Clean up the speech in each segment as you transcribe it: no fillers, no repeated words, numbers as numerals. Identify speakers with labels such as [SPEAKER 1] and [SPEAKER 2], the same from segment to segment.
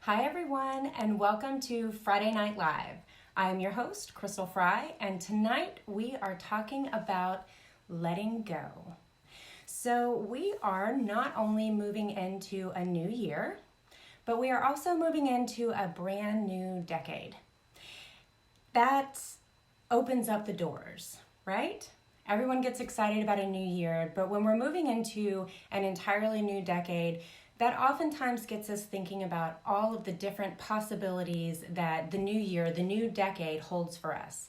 [SPEAKER 1] Hi everyone, and welcome to Friday Night Live. I'm your host, Crystal Fry, and tonight we are talking about letting go. So we are not only moving into a new year, but we are also moving into a brand new decade. That opens up the doors, right? Everyone gets excited about a new year, but when we're moving into an entirely new decade, that oftentimes gets us thinking about all of the different possibilities that the new year, the new decade holds for us.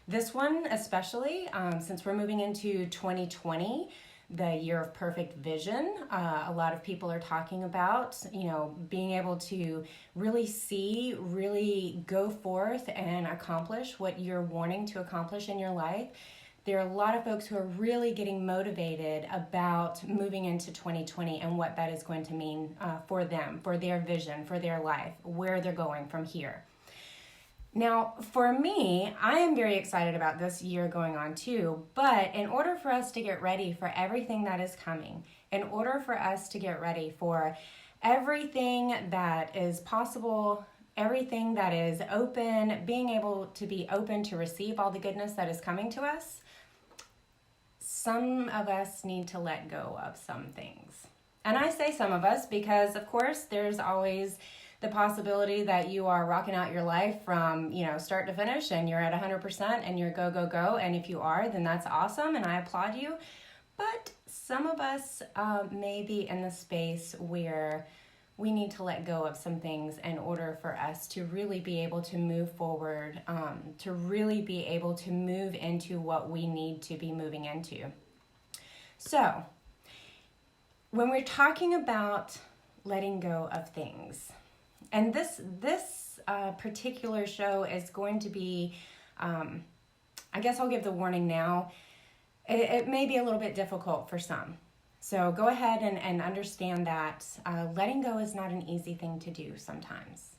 [SPEAKER 1] This one especially, since we're moving into 2020, the year of perfect vision, a lot of people are talking about, being able to really see, really go forth and accomplish what you're wanting to accomplish in your life. There are a lot of folks who are really getting motivated about moving into 2020 and what that is going to mean for them, for their vision, for their life, where they're going from here. Now, for me, I am very excited about this year going on too, but in order for us to get ready for everything that is coming, in order for us to get ready for everything that is possible, everything that is open, being able to be open to receive all the goodness that is coming to us, some of us need to let go of some things. And I say some of us because, of course, there's always the possibility that you are rocking out your life from, start to finish and you're at 100% and you're go, go, go. And if you are, then that's awesome and I applaud you. But some of us may be in the space where we need to let go of some things in order for us to really be able to move forward, to really be able to move into what we need to be moving into. So, when we're talking about letting go of things, and this particular show is going to be, I guess I'll give the warning now, it may be a little bit difficult for some. So go ahead and understand that letting go is not an easy thing to do sometimes.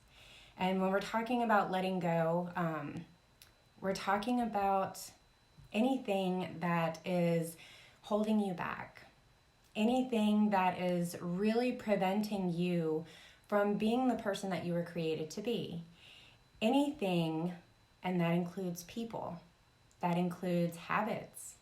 [SPEAKER 1] And when we're talking about letting go, we're talking about anything that is holding you back, anything that is really preventing you from being the person that you were created to be. Anything, and that includes people, that includes habits,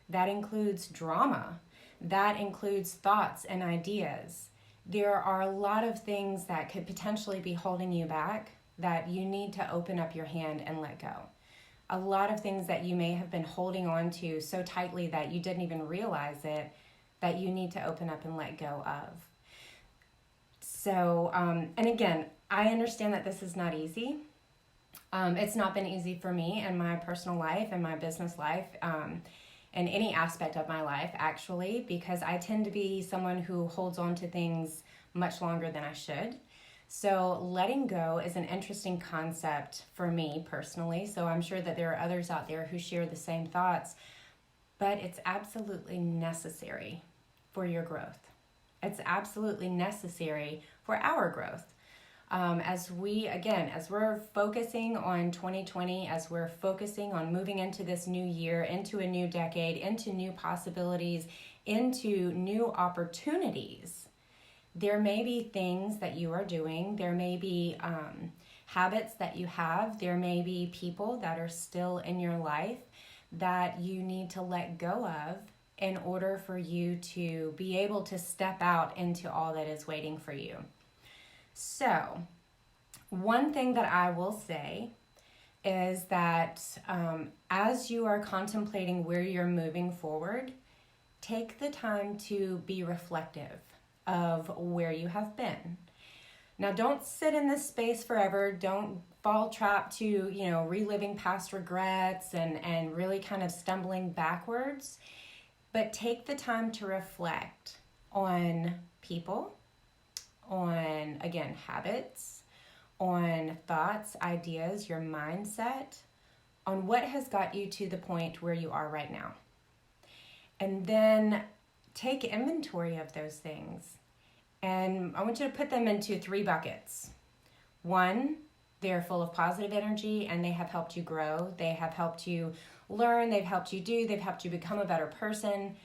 [SPEAKER 1] that includes drama, that includes thoughts and ideas. There are a lot of things that could potentially be holding you back that you need to open up your hand and let go. A lot of things that you may have been holding on to so tightly that you didn't even realize it, that you need to open up and let go of. So, and again, I understand that this is not easy. It's not been easy for me in my personal life and my business life. In any aspect of my life, actually, because I tend to be someone who holds on to things much longer than I should. So letting go is an interesting concept for me personally. So I'm sure that there are others out there who share the same thoughts, but it's absolutely necessary for your growth. It's absolutely necessary for our growth. As we're focusing on 2020, as we're focusing on moving into this new year, into a new decade, into new possibilities, into new opportunities, there may be things that you are doing, there may be habits that you have, there may be people that are still in your life that you need to let go of in order for you to be able to step out into all that is waiting for you. So, one thing that I will say is that as you are contemplating where you're moving forward, take the time to be reflective of where you have been. Now, don't sit in this space forever. Don't fall trapped to, reliving past regrets and really kind of stumbling backwards. But take the time to reflect on people, on, again, habits, on thoughts, ideas, your mindset, on what has got you to the point where you are right now. And then take inventory of those things. And I want you to put them into 3 buckets. 1, they're full of positive energy and they have helped you grow. They have helped you learn. They've helped you do. They've helped you become a better person.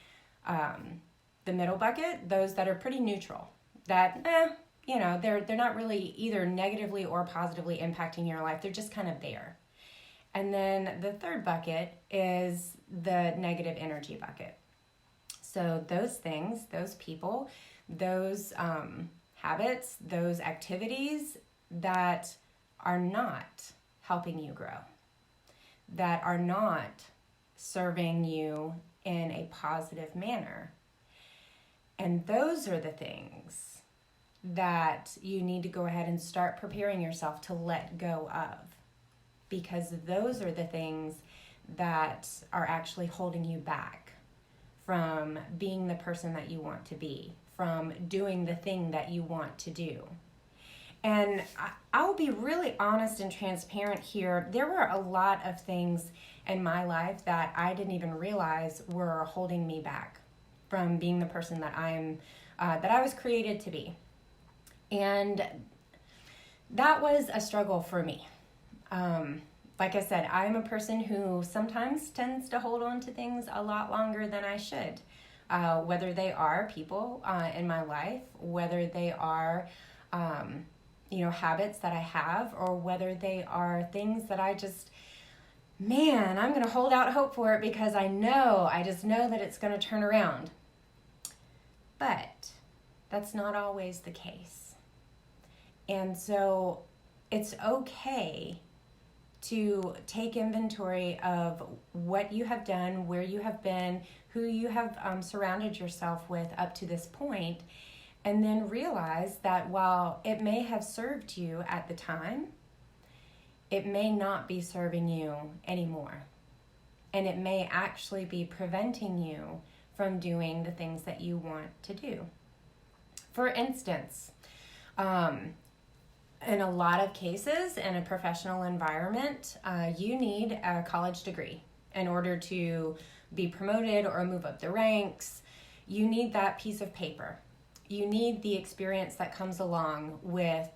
[SPEAKER 1] The middle bucket, those that are pretty neutral. That, they're not really either negatively or positively impacting your life. They're just kind of there. And then the third bucket is the negative energy bucket. So those things, those people, those habits, those activities that are not helping you grow, that are not serving you in a positive manner. And those are the things that you need to go ahead and start preparing yourself to let go of, because those are the things that are actually holding you back from being the person that you want to be, from doing the thing that you want to do. And I'll be really honest and transparent here. There were a lot of things in my life that I didn't even realize were holding me back from being the person that I was created to be. And that was a struggle for me. Like I said, I'm a person who sometimes tends to hold on to things a lot longer than I should. Whether they are people in my life, whether they are habits that I have, or whether they are things that I'm going to hold out hope for it because I just know that it's going to turn around. But that's not always the case. And so it's okay to take inventory of what you have done, where you have been, who you have surrounded yourself with up to this point, and then realize that while it may have served you at the time, it may not be serving you anymore. And it may actually be preventing you from doing the things that you want to do. For instance, in a lot of cases in a professional environment, you need a college degree in order to be promoted or move up the ranks. You need that piece of paper. You need the experience that comes along with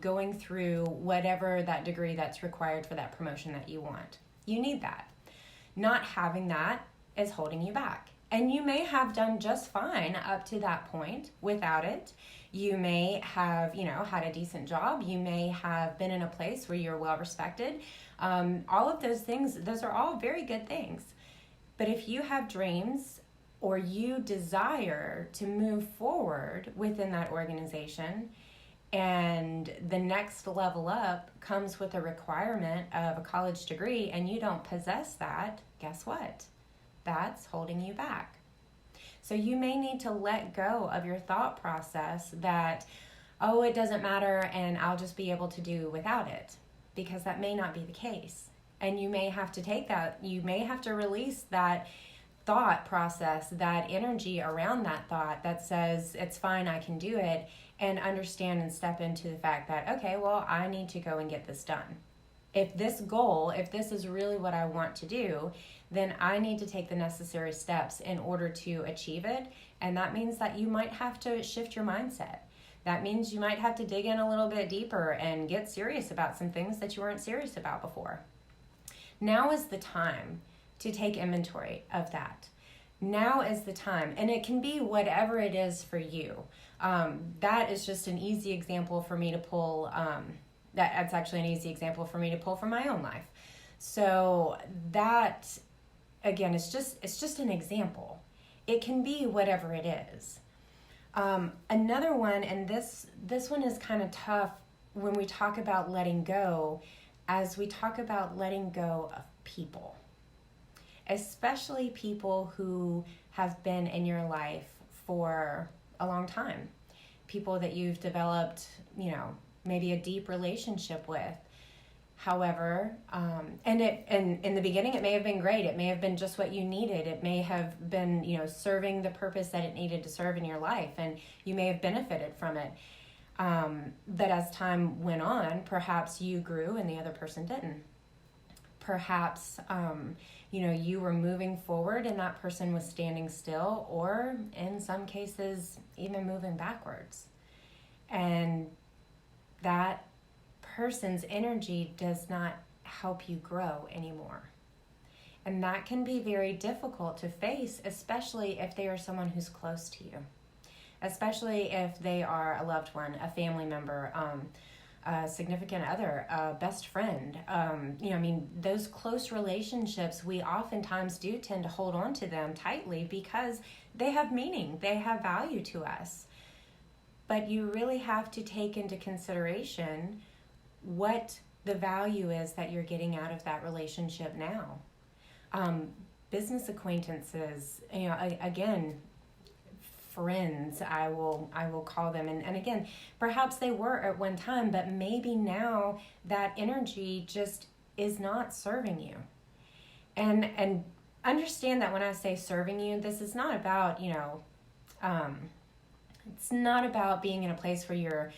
[SPEAKER 1] going through whatever that degree that's required for that promotion that you want. You need that. Not having that is holding you back. And you may have done just fine up to that point without it. You may have, had a decent job. You may have been in a place where you're well respected. All of those things, those are all very good things. But if you have dreams or you desire to move forward within that organization, and the next level up comes with a requirement of a college degree and you don't possess that, guess what? That's holding you back. So you may need to let go of your thought process that, it doesn't matter and I'll just be able to do without it, because that may not be the case. And you may have to release that thought process, that energy around that thought that says, it's fine, I can do it, and understand and step into the fact that, okay, well, I need to go and get this done. If this is really what I want to do, then I need to take the necessary steps in order to achieve it. And that means that you might have to shift your mindset. That means you might have to dig in a little bit deeper and get serious about some things that you weren't serious about before. Now is the time to take inventory of that. Now is the time, and it can be whatever it is for you. That is just an easy example for me to pull. That's actually an easy example for me to pull from my own life. So that, again, it's just an example. It can be whatever it is. Another one, and this one is kind of tough when we talk about letting go, as we talk about letting go of people, especially people who have been in your life for a long time, people that you've developed, maybe a deep relationship with. However, and in the beginning, it may have been great. It may have been just what you needed. It may have been, serving the purpose that it needed to serve in your life, and you may have benefited from it. But as time went on, perhaps you grew and the other person didn't. Perhaps, you were moving forward and that person was standing still, or in some cases, even moving backwards. And that person's energy does not help you grow anymore. And that can be very difficult to face, especially if they are someone who's close to you. especially if they are a loved one, a family member, a significant other, a best friend. Those close relationships, we oftentimes do tend to hold on to them tightly because they have meaning, they have value to us. But you really have to take into consideration what the value is that you're getting out of that relationship now. Business acquaintances, again, friends, I will call them, and again, perhaps they were at one time, but maybe now that energy just is not serving you. And understand that when I say serving you, this is not about, it's not about being in a place where you're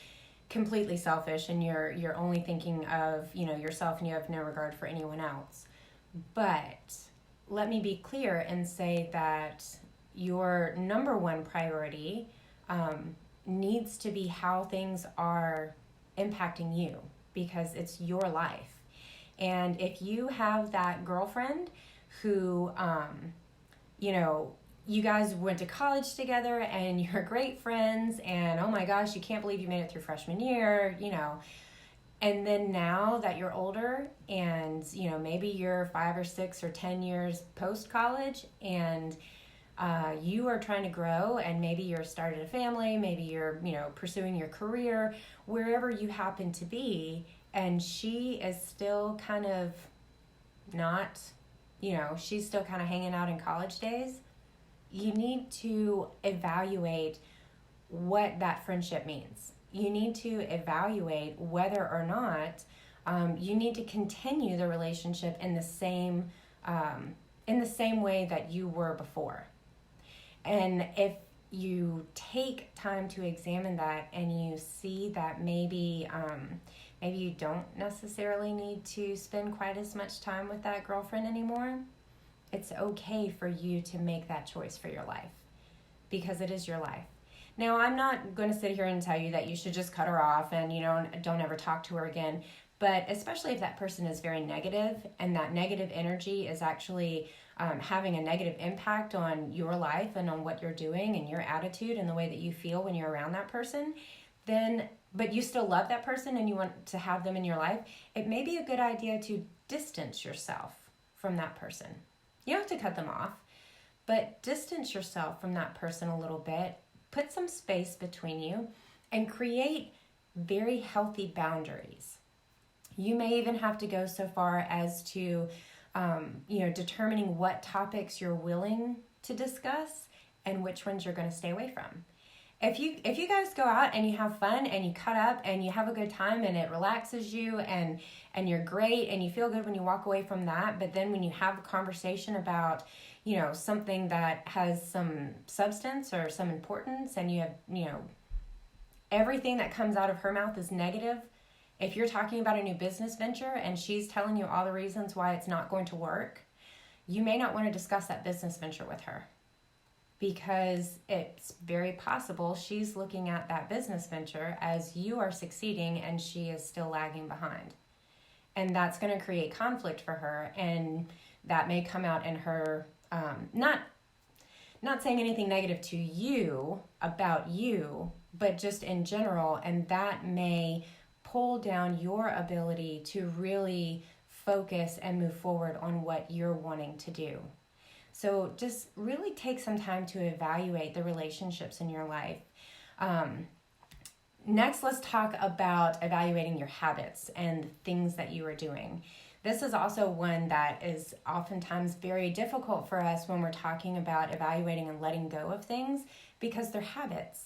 [SPEAKER 1] completely selfish and you're only thinking of, yourself and you have no regard for anyone else. But let me be clear and say that your number one priority needs to be how things are impacting you, because it's your life. And if you have that girlfriend who, you guys went to college together and you're great friends and oh my gosh, you can't believe you made it through freshman year, and then now that you're older and, maybe you're 5 or 6 or 10 years post-college and you are trying to grow, and maybe you're started a family, maybe you're, pursuing your career, wherever you happen to be, and she is still kind of not, she's still kind of hanging out in college days. You need to evaluate what that friendship means. You need to evaluate whether or not you need to continue the relationship in the same way that you were before. And if you take time to examine that and you see that maybe you don't necessarily need to spend quite as much time with that girlfriend anymore, it's okay for you to make that choice for your life, because it is your life. Now, I'm not going to sit here and tell you that you should just cut her off and, don't ever talk to her again. But especially if that person is very negative and that negative energy is actually having a negative impact on your life and on what you're doing and your attitude and the way that you feel when you're around that person, but you still love that person and you want to have them in your life, it may be a good idea to distance yourself from that person. You don't have to cut them off, but distance yourself from that person a little bit. Put some space between you and create very healthy boundaries. You may even have to go so far as to, determining what topics you're willing to discuss and which ones you're going to stay away from. If you guys go out and you have fun and you cut up and you have a good time and it relaxes you and you're great and you feel good when you walk away from that, but then when you have a conversation about, something that has some substance or some importance and you have, everything that comes out of her mouth is negative. If you're talking about a new business venture and she's telling you all the reasons why it's not going to work, you may not want to discuss that business venture with her, because it's very possible she's looking at that business venture as you are succeeding and she is still lagging behind. And that's going to create conflict for her, and that may come out in her, not saying anything negative to you about you, but just in general, and that may pull down your ability to really focus and move forward on what you're wanting to do. So just really take some time to evaluate the relationships in your life. Next, let's talk about evaluating your habits and things that you are doing. This is also one that is oftentimes very difficult for us when we're talking about evaluating and letting go of things, because they're habits.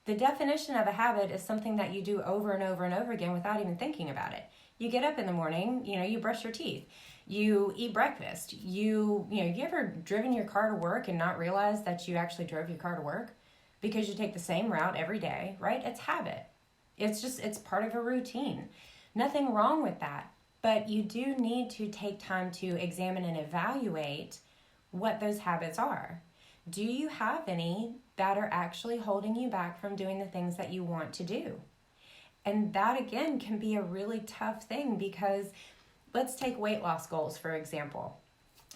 [SPEAKER 1] The definition of a habit is something that you do over and over and over again without even thinking about it. You get up in the morning, you brush your teeth, you eat breakfast, you ever driven your car to work and not realize that you actually drove your car to work because you take the same route every day, right? It's habit. It's part of a routine. Nothing wrong with that, but you do need to take time to examine and evaluate what those habits are. Do you have any that are actually holding you back from doing the things that you want to do? And that, again, can be a really tough thing, because let's take weight loss goals, for example.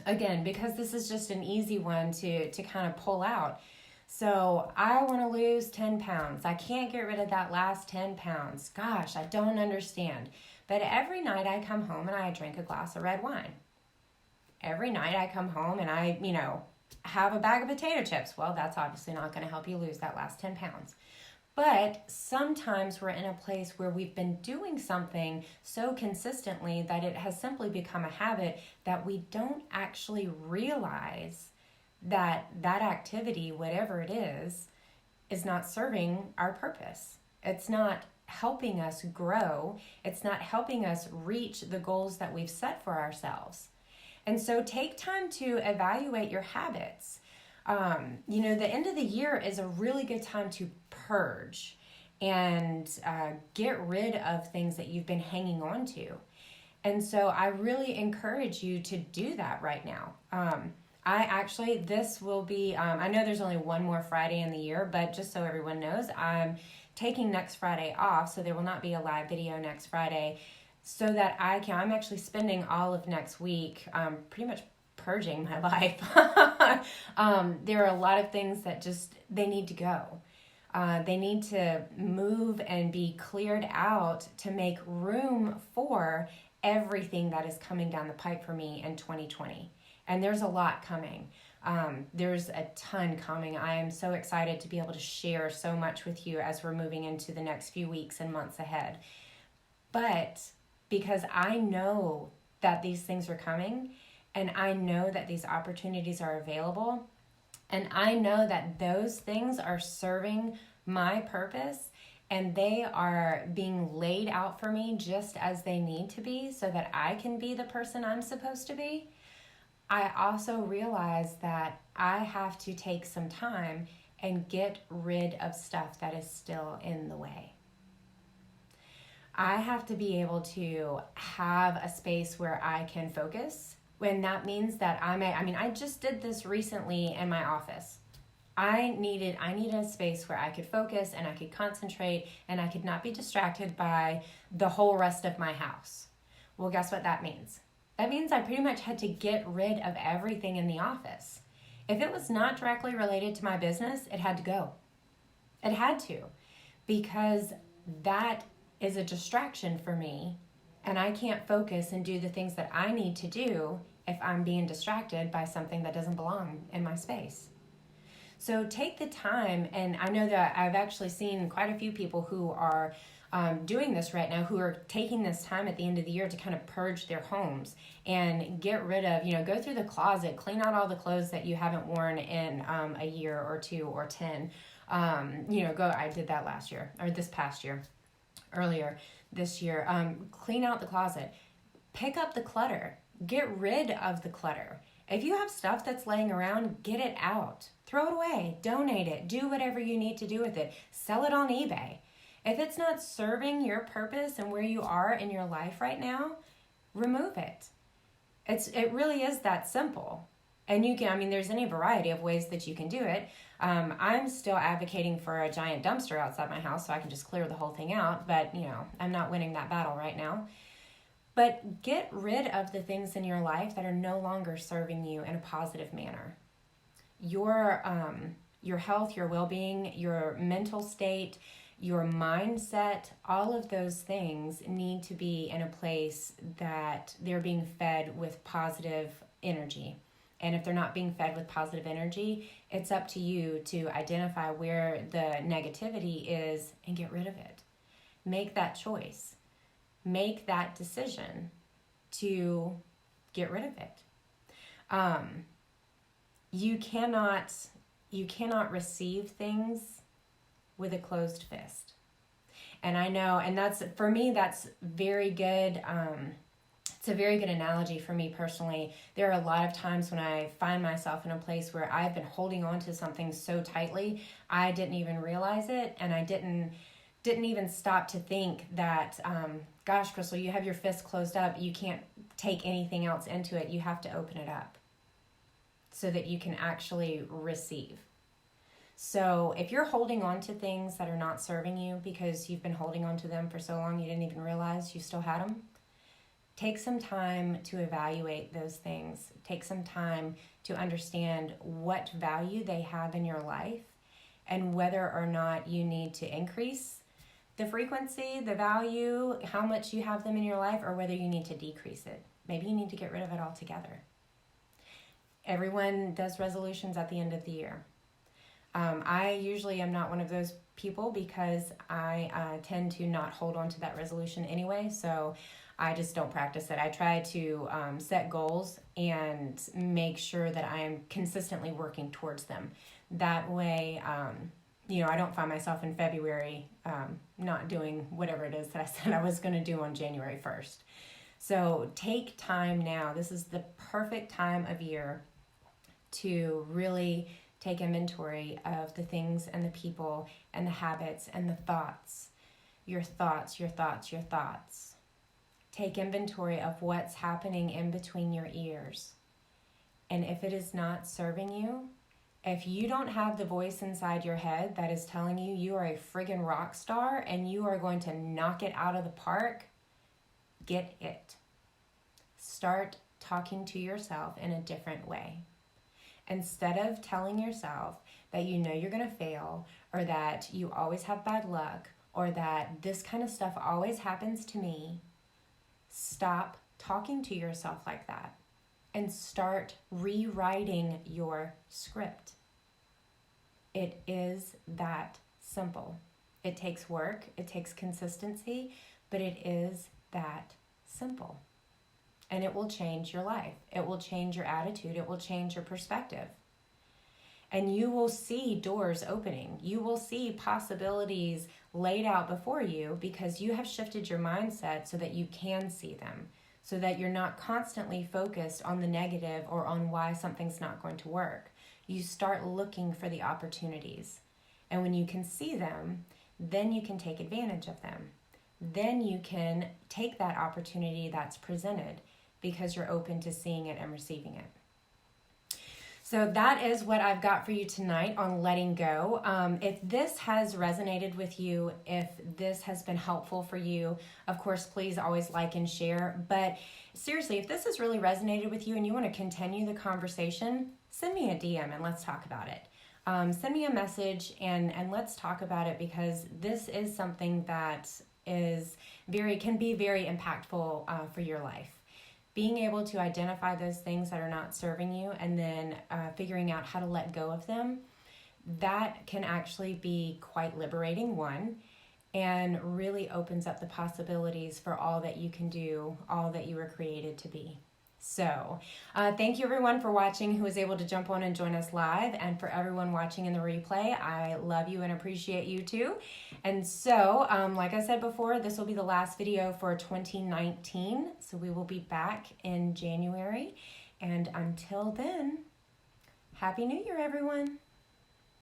[SPEAKER 1] Again, because this is just an easy one to kind of pull out. So I want to lose 10 pounds. I can't get rid of that last 10 pounds. Gosh, I don't understand. But every night I come home and I drink a glass of red wine. Every night I come home and I, have a bag of potato chips. Well, that's obviously not going to help you lose that last 10 pounds. But sometimes we're in a place where we've been doing something so consistently that it has simply become a habit that we don't actually realize that that activity, whatever it is not serving our purpose. It's not helping us grow. It's not helping us reach the goals that we've set for ourselves. And so take time to evaluate your habits. The end of the year is a really good time to purge and get rid of things that you've been hanging on to. And so I really encourage you to do that right now. This will be, I know there's only one more Friday in the year, but just so everyone knows, I'm taking next Friday off, so there will not be a live video next Friday, so that I'm actually spending all of next week pretty much purging my life. There are a lot of things that they need to go. They need to move and be cleared out to make room for everything that is coming down the pipe for me in 2020. And there's a lot coming. There's a ton coming. I am so excited to be able to share so much with you as we're moving into the next few weeks and months ahead. But because I know that these things are coming, and I know that these opportunities are available, and I know that those things are serving my purpose, and they are being laid out for me just as they need to be so that I can be the person I'm supposed to be, I also realize that I have to take some time and get rid of stuff that is still in the way. I have to be able to have a space where I can focus, when that means that I just did this recently in my office. I needed a space where I could focus and I could concentrate and I could not be distracted by the whole rest of my house. Well, guess what that means? That means I pretty much had to get rid of everything in the office. If it was not directly related to my business, it had to go. It had to, because that is a distraction for me, and I can't focus and do the things that I need to do if I'm being distracted by something that doesn't belong in my space. So take the time, and I know that I've actually seen quite a few people who are doing this right now, who are taking this time at the end of the year to kind of purge their homes and get rid of, go through the closet, clean out all the clothes that you haven't worn in a year or 2 or 10. I did that last year, or this past year, earlier this year. Clean out the closet, pick up the clutter, get rid of the clutter. If you have stuff that's laying around, get it out, throw it away, donate it, do whatever you need to do with it, sell it on eBay. If it's not serving your purpose and where you are in your life right now, remove it. It really is that simple. And you can, there's any variety of ways that you can do it. I'm still advocating for a giant dumpster outside my house so I can just clear the whole thing out. But, I'm not winning that battle right now. But get rid of the things in your life that are no longer serving you in a positive manner. Your health, your well-being, your mental state, your mindset, all of those things need to be in a place that they're being fed with positive energy. And if they're not being fed with positive energy, it's up to you to identify where the negativity is and get rid of it. Make that choice. Make that decision to get rid of it. You cannot receive things with a closed fist. And I know, and that's very good. It's a very good analogy for me personally. There are a lot of times when I find myself in a place where I've been holding on to something so tightly, I didn't even realize it, and I didn't even stop to think that, gosh, Crystal, you have your fist closed up. You can't take anything else into it. You have to open it up so that you can actually receive. So if you're holding on to things that are not serving you because you've been holding on to them for so long you didn't even realize you still had them, take some time to evaluate those things. Take some time to understand what value they have in your life and whether or not you need to increase the frequency, the value, how much you have them in your life, or whether you need to decrease it. Maybe you need to get rid of it altogether. Everyone does resolutions at the end of the year. I usually am not one of those people because I tend to not hold on to that resolution anyway, so I just don't practice it. I try to set goals and make sure that I am consistently working towards them. That way, I don't find myself in February not doing whatever it is that I said I was going to do on January 1st. So take time now. This is the perfect time of year to really take inventory of the things and the people and the habits and the thoughts. Your thoughts. Take inventory of what's happening in between your ears. And if it is not serving you, if you don't have the voice inside your head that is telling you you are a friggin' rock star and you are going to knock it out of the park, get it. Start talking to yourself in a different way. Instead of telling yourself that you know you're going to fail, or that you always have bad luck, or that this kind of stuff always happens to me, stop talking to yourself like that and start rewriting your script. It is that simple. It takes work, it takes consistency, but it is that simple. And it will change your life. It will change your attitude. It will change your perspective. And you will see doors opening. You will see possibilities laid out before you because you have shifted your mindset so that you can see them, so that you're not constantly focused on the negative or on why something's not going to work. You start looking for the opportunities. And when you can see them, then you can take advantage of them. Then you can take that opportunity that's presented, because you're open to seeing it and receiving it. So that is what I've got for you tonight on letting go. If this has resonated with you, if this has been helpful for you, of course, please always like and share. But seriously, if this has really resonated with you and you want to continue the conversation, send me a DM and let's talk about it. Send me a message and let's talk about it, because this is something that can be very impactful for your life. Being able to identify those things that are not serving you and then figuring out how to let go of them, that can actually be quite liberating, one, and really opens up the possibilities for all that you can do, all that you were created to be. So thank you everyone for watching who was able to jump on and join us live, and for everyone watching in the replay, I love you and appreciate you too. And so like I said before, this will be the last video for 2019, so we will be back in January, and until then, Happy New Year everyone.